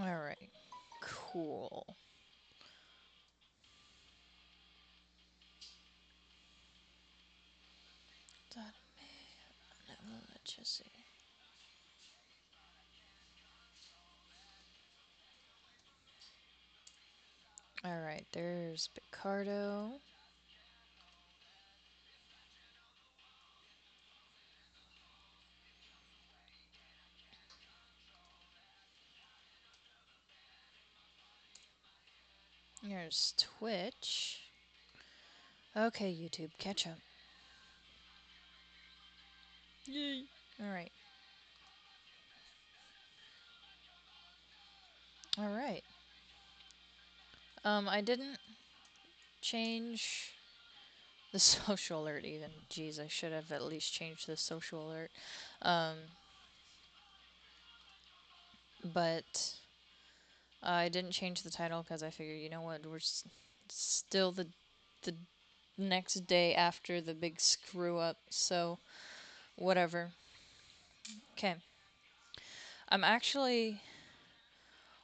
Alright. Cool. Let's just see. Alright, there's Picardo. There's Twitch. Okay, YouTube, catch up. Yay. Alright. Alright. I didn't change the social alert even. Jeez, I should have at least changed the social alert. Um, but I didn't change the title because I figured, you know what, we're still the next day after the big screw up, so whatever. Okay. I'm actually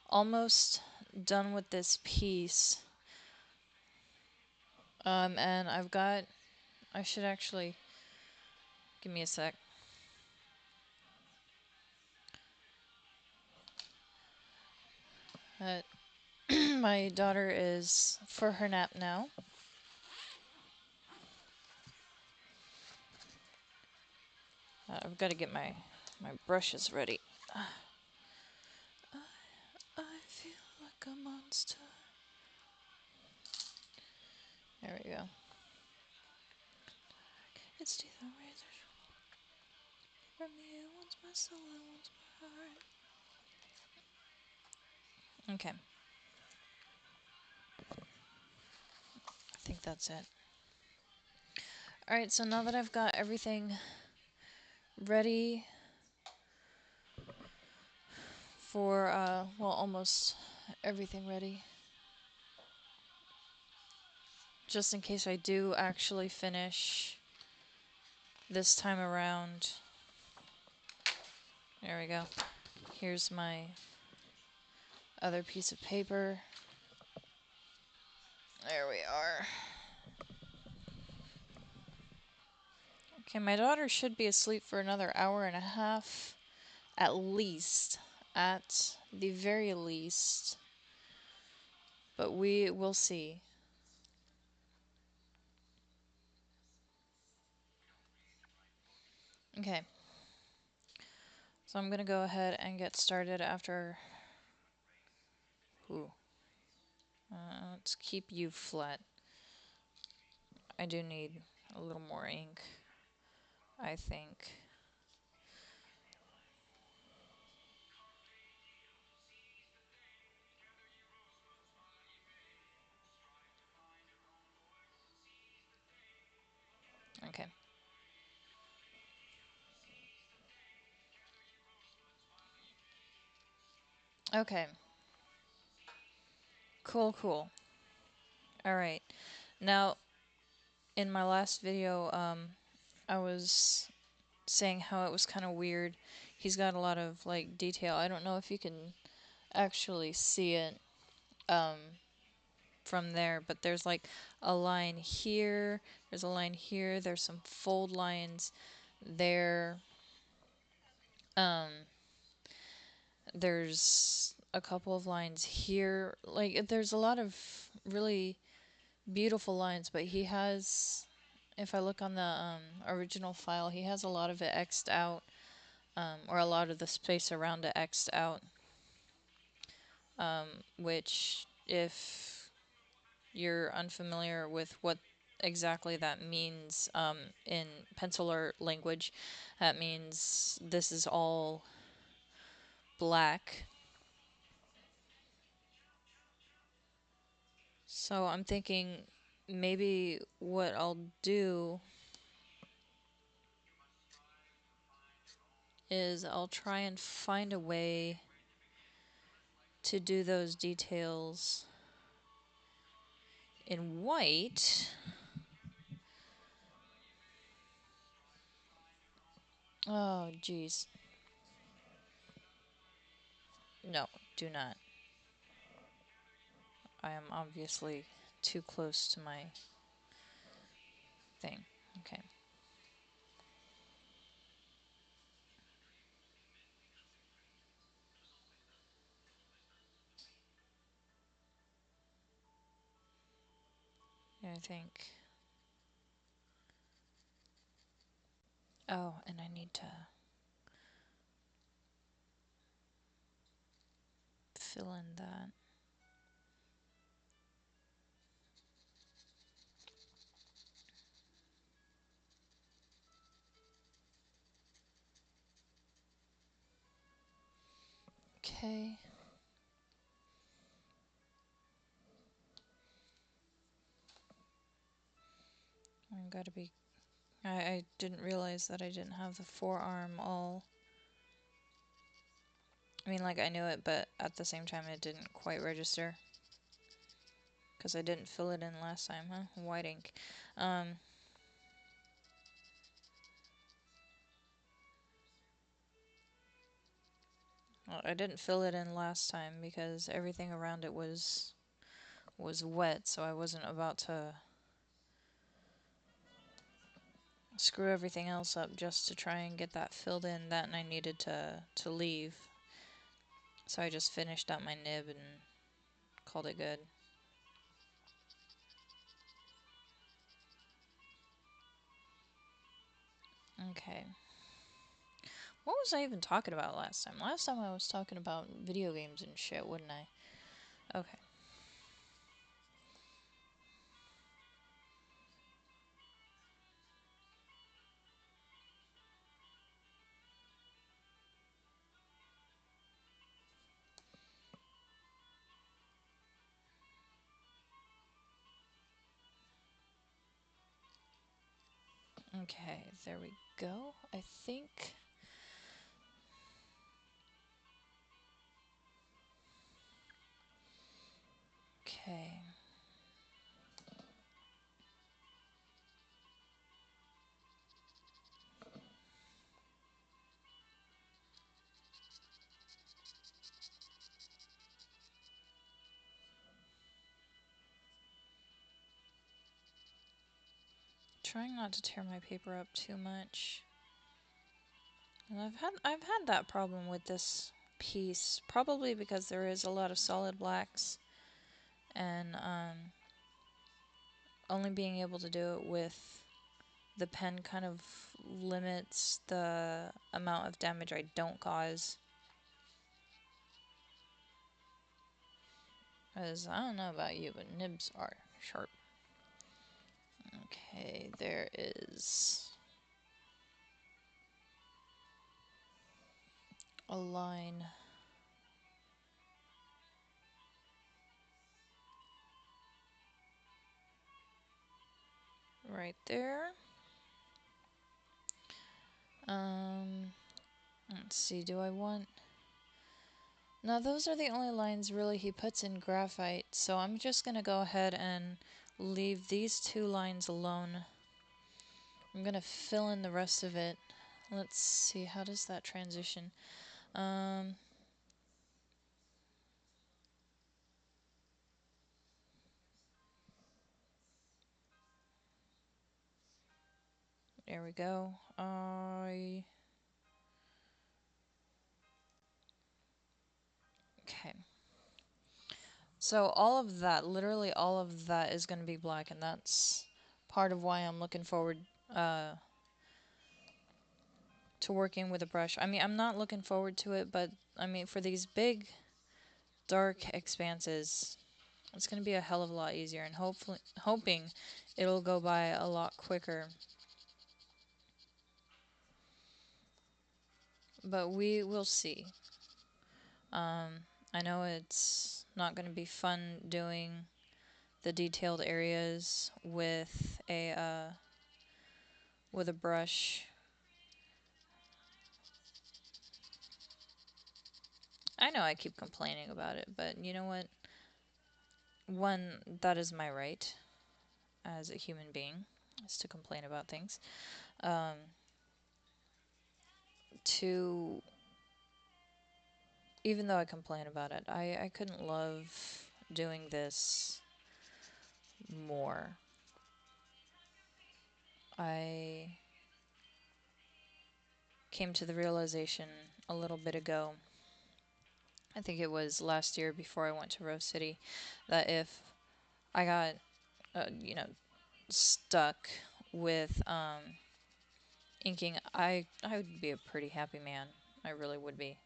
almost done with this piece. And I should actually, give me a sec. Uh, my daughter is for her nap now. I've got to get my brushes ready. I feel like a monster. There we go. It's teeth and razors. From you, wants my soul, and wants my heart. Okay. I think that's it. Alright, so now that I've got everything ready for, well, almost everything ready. Just in case I do actually finish this time around. There we go. Here's my other piece of paper. There we are. Okay, my daughter should be asleep for another hour and a half. At least. At the very least. But we will see. Okay. So I'm gonna go ahead and get started after... Ooh. Let's keep you flat. I do need a little more ink, I think. Okay. Okay. Cool, cool. Alright. Now, in my last video, I was saying how it was kind of weird. He's got a lot of, like, detail. I don't know if you can actually see it, um, from there, but there's, like, a line here, there's a line here, there's some fold lines there. There's a couple of lines here. Like, there's a lot of really beautiful lines, but he has, if I look on the original file, he has a lot of it X'd out, or a lot of the space around it X'd out, which, if you're unfamiliar with what exactly that means in pencil art language, that means this is all black. So I'm thinking maybe what I'll do is I'll try and find a way to do those details in white. Oh, jeez. No, do not. I am obviously too close to my thing. Okay. Yeah, I think. Oh, and I need to fill in that. Okay. I gotta be. I didn't realize that I didn't have the forearm all. I mean, like, I knew it, but at the same time, it didn't quite register. Because I didn't fill it in last time, huh? White ink. Um, well, I didn't fill it in last time because everything around it was wet, so I wasn't about to screw everything else up just to try and get that filled in. That and I needed to leave. So I just finished up my nib and called it good. Okay. What was I even talking about last time? Last time I was talking about video games and shit, wouldn't I? Okay. Okay, there we go. I think. Okay. Trying not to tear my paper up too much. And I've had that problem with this piece, probably because there is a lot of solid blacks, and only being able to do it with the pen kind of limits the amount of damage I don't cause. Because I don't know about you, but nibs are sharp. Okay, there is a line right there. Um, let's see, do I want... Now those are the only lines really he puts in graphite, so I'm just gonna go ahead and leave these two lines alone. I'm gonna fill in the rest of it. Let's see, how does that transition? Um, there we go. Okay. So all of that, literally all of that is going to be black, and that's part of why I'm looking forward uh, to working with a brush. I mean, I'm not looking forward to it, but I mean, for these big, dark expanses, it's going to be a hell of a lot easier, and hoping it'll go by a lot quicker. But we will see. I know it's not going to be fun doing the detailed areas with a brush. I know I keep complaining about it, but you know what? One, that is my right as a human being, is to complain about things. Um, two, even though I complain about it, I couldn't love doing this more. I came to the realization a little bit ago, I think it was last year before I went to Rose City, that if I got, stuck with inking, I would be a pretty happy man. I really would be.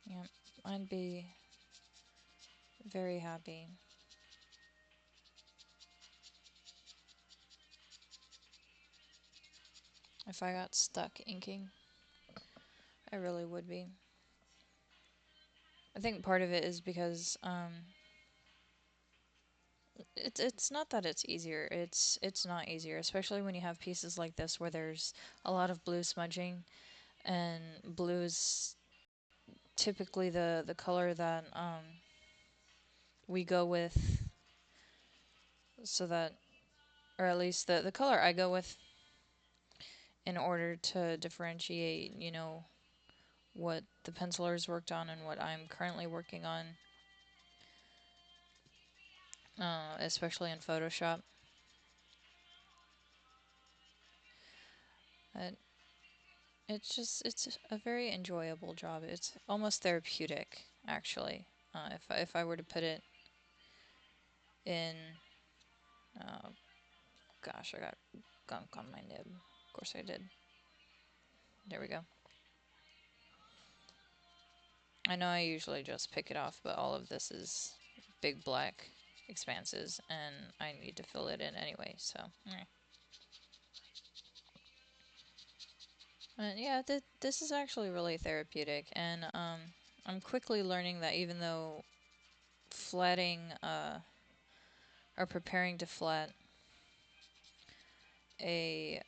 Yeah, I'd be very happy if I got stuck inking. I really would be. I think part of it is because it's not that it's easier. It's not easier, especially when you have pieces like this where there's a lot of blue smudging, and blue is typically the color that we go with, so that, or at least the color I go with in order to differentiate, what the pencilers worked on and what I'm currently working on, especially in Photoshop. Uh, it's a very enjoyable job. It's almost therapeutic, actually. If I were to put it in, uh, gosh, I got gunk on my nib. Of course I did. There we go. I know I usually just pick it off, but all of this is big black expanses, and I need to fill it in anyway, so. Yeah, this is actually really therapeutic, and I'm quickly learning that even though flatting, or preparing to flat a